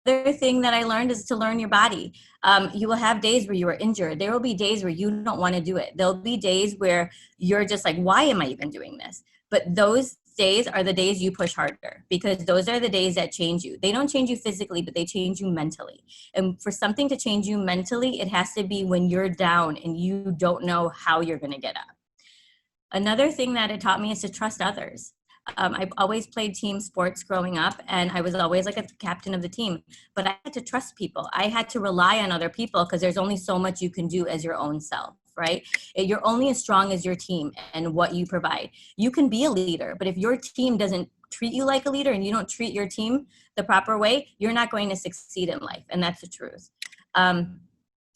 Another thing that I learned is to learn your body. You will have days where you are injured. There will be days where you don't want to do it. There'll be days where you're just like, why am I even doing this? But those days are the days you push harder, because those are the days that change you. They don't change you physically, but they change you mentally. And for something to change you mentally, it has to be when you're down and you don't know how you're going to get up. Another thing that it taught me is to trust others. I've always played team sports growing up, and I was always like a captain of the team, but I had to trust people. I had to rely on other people, because there's only so much you can do as your own self, right? You're only as strong as your team and what you provide. You can be a leader, but if your team doesn't treat you like a leader and you don't treat your team the proper way, you're not going to succeed in life. And that's the truth.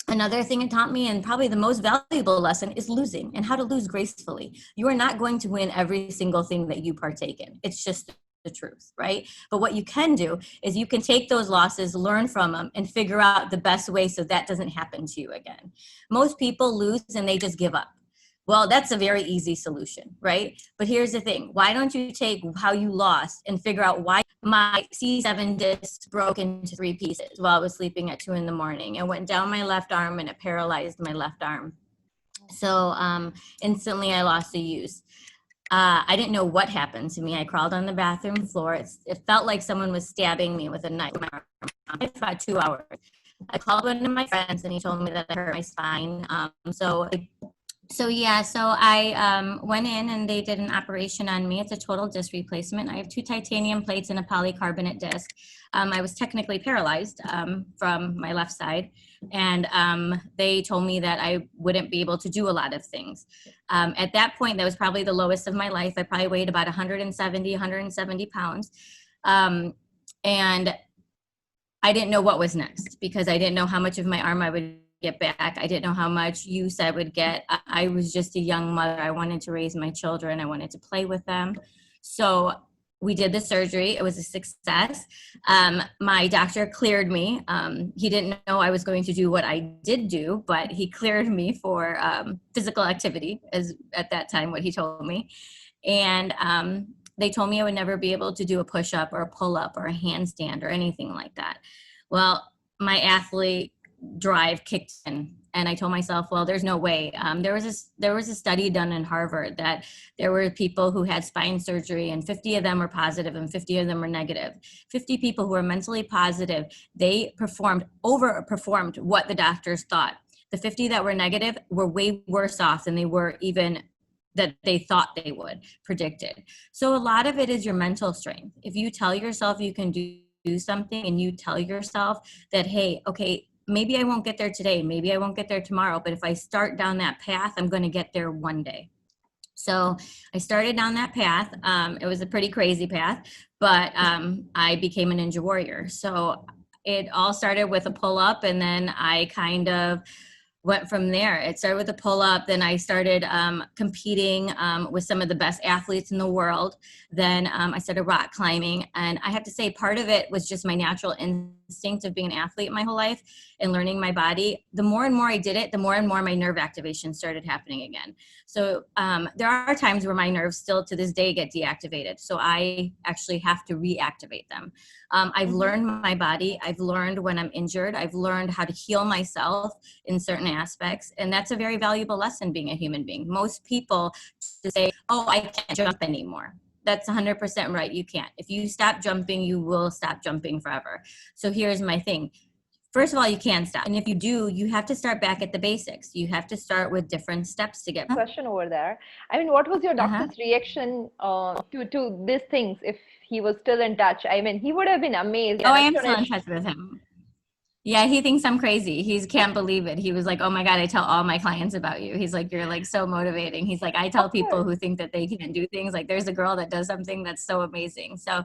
Another thing it taught me, and probably the most valuable lesson, is losing and how to lose gracefully. You are not going to win every single thing that you partake in. It's just the truth, right? But what you can do is you can take those losses, learn from them, and figure out the best way so that doesn't happen to you again. Most people lose and they just give up. Well, that's a very easy solution, right? But here's the thing. Why don't you take how you lost and figure out why my C7 disc broke into 3 pieces while I was sleeping at 2 a.m. It went down my left arm and it paralyzed my left arm. So instantly I lost the use. I didn't know what happened to me. I crawled on the bathroom floor. It felt like someone was stabbing me with a knife. It's about 2 hours. I called one of my friends and he told me that I hurt my spine. So I went in and they did an operation on me. It's a total disc replacement. I have 2 titanium plates and a polycarbonate disc. I was technically paralyzed from my left side, and they told me that I wouldn't be able to do a lot of things. At that point, that was probably the lowest of my life. I probably weighed about 170 pounds. And I didn't know what was next, because I didn't know how much of my arm I would get back. I didn't know how much use I would get. I was just a young mother. I wanted to raise my children. I wanted to play with them. So we did the surgery. It was a success. My doctor cleared me. He didn't know I was going to do what I did do, but he cleared me for physical activity, as at that time what he told me. And they told me I would never be able to do a push-up or a pull-up or a handstand or anything like that. Well, my athlete drive kicked in, and I told myself, well, there's no way. There was a study done in Harvard that there were people who had spine surgery, and 50 of them were positive and 50 of them were negative. 50 people who were mentally positive, they overperformed what the doctors thought. The 50 that were negative were way worse off than they were even that they thought they would, predicted. So a lot of it is your mental strength. If you tell yourself you can do something, and you tell yourself that, hey, okay, maybe I won't get there today, maybe I won't get there tomorrow, but if I start down that path, I'm going to get there one day. So I started down that path. It was a pretty crazy path, but I became a ninja warrior. So it all started with a pull-up, and then I kind of went from there. It started with a pull-up, then I started competing with some of the best athletes in the world. Then I started rock climbing, and I have to say part of it was just my natural instinct of being an athlete my whole life and learning my body. The more and more I did it, the more and more my nerve activation started happening again. So there are times where my nerves still to this day get deactivated. So I actually have to reactivate them. I've learned my body. I've learned when I'm injured. I've learned how to heal myself in certain aspects. And that's a very valuable lesson being a human being. Most people say, oh, I can't jump anymore. That's 100% right. You can't. If you stop jumping, you will stop jumping forever. So here's my thing. First of all, you can stop. And if you do, you have to start back at the basics. You have to start with different steps to get. Question over there. I mean, what was your doctor's reaction to these things if he was still in touch? I mean, he would have been amazed. Oh, I am still in touch with him. Yeah, he thinks I'm crazy. He can't believe it. He was like, oh my God, I tell all my clients about you. He's like, you're like so motivating. He's like, I tell people who think that they can't do things, like there's a girl that does something that's so amazing. So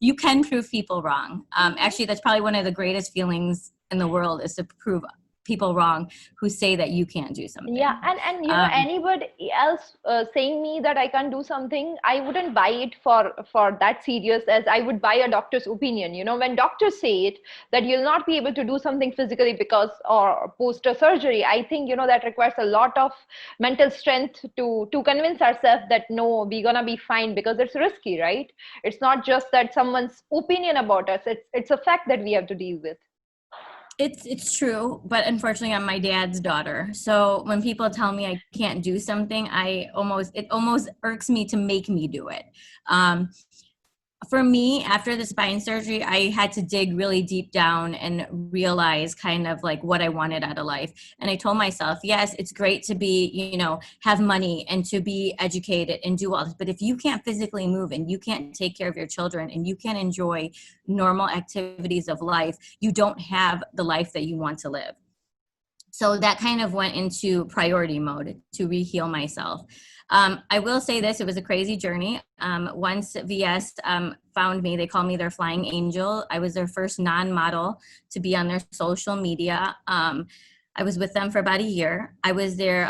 you can prove people wrong. Actually, that's probably one of the greatest feelings in the world, is to prove people wrong who say that you can't do something. Yeah, and you know, anybody else saying me that I can't do something, I wouldn't buy it for that serious as I would buy a doctor's opinion. You know, when doctors say it that you'll not be able to do something physically because or post a surgery, I think, you know, that requires a lot of mental strength to convince ourselves that no, we're gonna be fine, because it's risky, right? It's not just that someone's opinion about us; it's a fact that we have to deal with. It's true, but unfortunately I'm my dad's daughter. So when people tell me I can't do something, it almost irks me to make me do it. For me, after the spine surgery, I had to dig really deep down and realize kind of like what I wanted out of life. And I told myself, yes, it's great to be, you know, have money and to be educated and do all this. But if you can't physically move and you can't take care of your children and you can't enjoy normal activities of life, you don't have the life that you want to live. So that kind of went into priority mode to re-heal myself. I will say this, it was a crazy journey. Once VS found me, they call me their flying angel. I was their first non-model to be on their social media. I was with them for about a year. I was their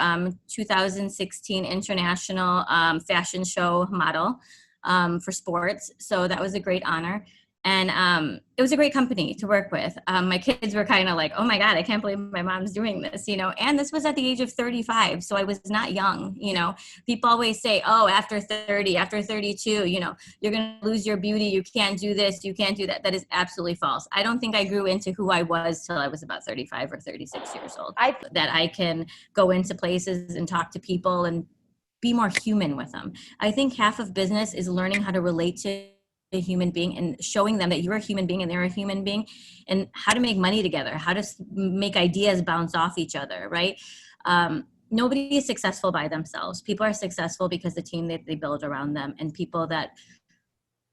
2016 international fashion show model for sports. So that was a great honor. And it was a great company to work with. My kids were kind of like, oh my God, I can't believe my mom's doing this, you know, and this was at the age of 35. So I was not young, you know. People always say, oh, after 30, after 32, you know, you're going to lose your beauty. You can't do this. You can't do that. That is absolutely false. I don't think I grew into who I was till I was about 35 or 36 years old. That I can go into places and talk to people and be more human with them. I think half of business is learning how to relate to a human being and showing them that you're a human being and they're a human being, and how to make money together, how to make ideas bounce off each other, right? Nobody is successful by themselves. People are successful because the team that they build around them and people that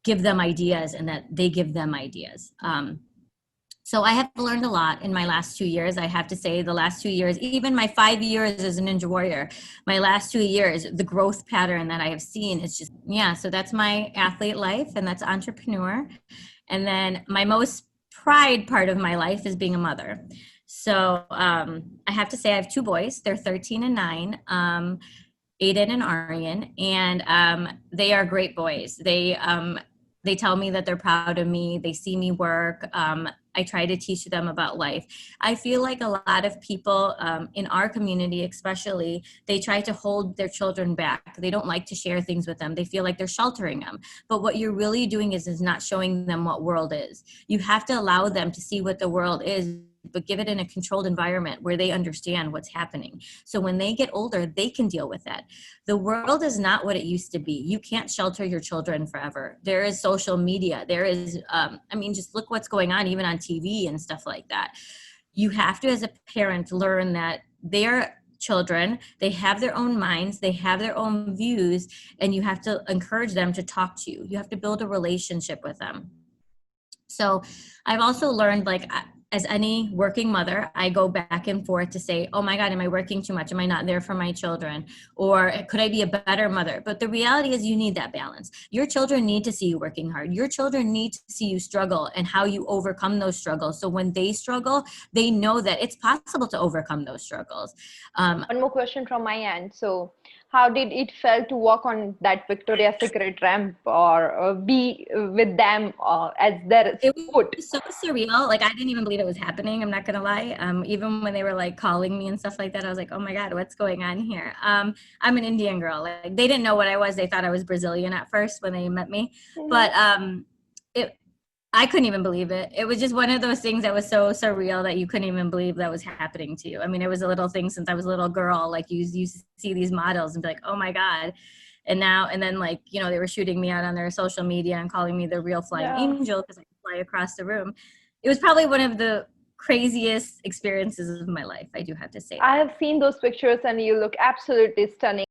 give them ideas and that they give them ideas. So I have learned a lot in my last 2 years. I have to say the last 2 years, even my 5 years as a Ninja Warrior, my last 2 years, the growth pattern that I have seen is just, yeah, so that's my athlete life and that's entrepreneur. And then my most pride part of my life is being a mother. So I have to say I have 2 boys. They're 13 and 9, Aiden and Aryan, and they are great boys. They tell me that they're proud of me. They see me work. I try to teach them about life. I feel like a lot of people in our community, especially, they try to hold their children back. They don't like to share things with them. They feel like they're sheltering them. But what you're really doing is not showing them what world is. You have to allow them to see what the world is, but give it in a controlled environment where they understand what's happening. So when they get older, they can deal with that. The world is not what it used to be. You can't shelter your children forever. There is social media. There is, just look what's going on even on TV and stuff like that. You have to, as a parent, learn that they're children, they have their own minds, they have their own views, and you have to encourage them to talk to you. You have to build a relationship with them. So I've also learned, like, as any working mother, I go back and forth to say, oh my God, am I working too much? Am I not there for my children? Or could I be a better mother? But the reality is you need that balance. Your children need to see you working hard. Your children need to see you struggle and how you overcome those struggles. So when they struggle, they know that it's possible to overcome those struggles. One more question from my end. So how did it feel to walk on that Victoria's Secret ramp or be with them as their support? It was so surreal. Like, I didn't even believe it was happening. I'm not going to lie. Even when they were like calling me and stuff like that, I was like, oh my God, what's going on here? I'm an Indian girl. Like, they didn't know what I was. They thought I was Brazilian at first when they met me. Mm-hmm. But I couldn't even believe it. It was just one of those things that was so surreal that you couldn't even believe that was happening to you. I mean, it was a little thing since I was a little girl. Like, you see these models and be like, oh my God. And then, like, you know, they were shooting me out on their social media and calling me the real flying angel because I could fly across the room. It was probably one of the craziest experiences of my life, I do have to say. I have seen those pictures and you look absolutely stunning.